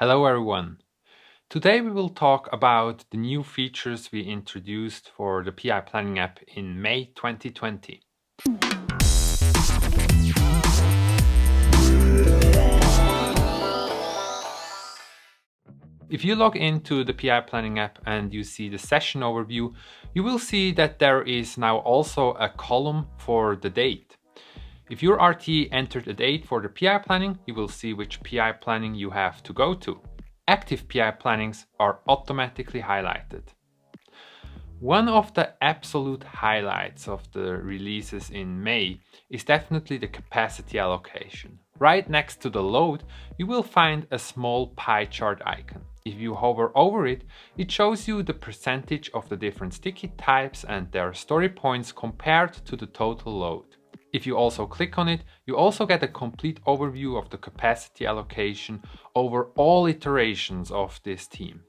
Hello everyone. Today we will talk about the new features we introduced for the PI Planning app in May 2020. If you log into the PI Planning app and you see the session overview, you will see that there is now also a column for the date. If your RT entered a date for the PI planning, you will see which PI planning you have to go to. Active PI plannings are automatically highlighted. One of the absolute highlights of the releases in May is definitely the capacity allocation. Right next to the load, you will find a small pie chart icon. If you hover over it, it shows you the percentage of the different sticky types and their story points compared to the total load. If you also click on it, you also get a complete overview of the capacity allocation over all iterations of this theme.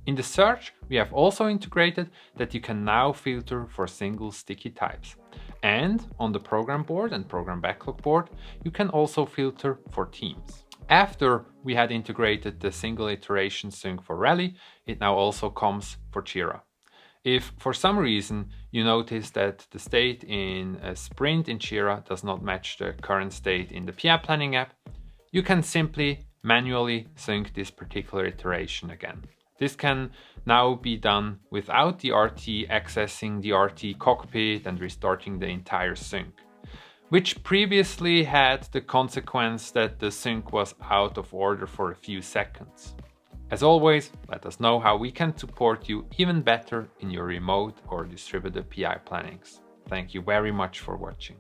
In the search, we have also integrated that you can now filter for single sticky types. And on the program board and program backlog board, you can also filter for themes. After we had integrated the single iteration sync for Rally, it now also comes for Jira. If for some reason you notice that the state in a sprint in Jira does not match the current state in the PI Planning app, you can simply manually sync this particular iteration again. This can now be done without the RT accessing the RT cockpit and restarting the entire sync, which previously had the consequence that the sync was out of order for a few seconds. As always, let us know how we can support you even better in your remote or distributed PI plannings. Thank you very much for watching.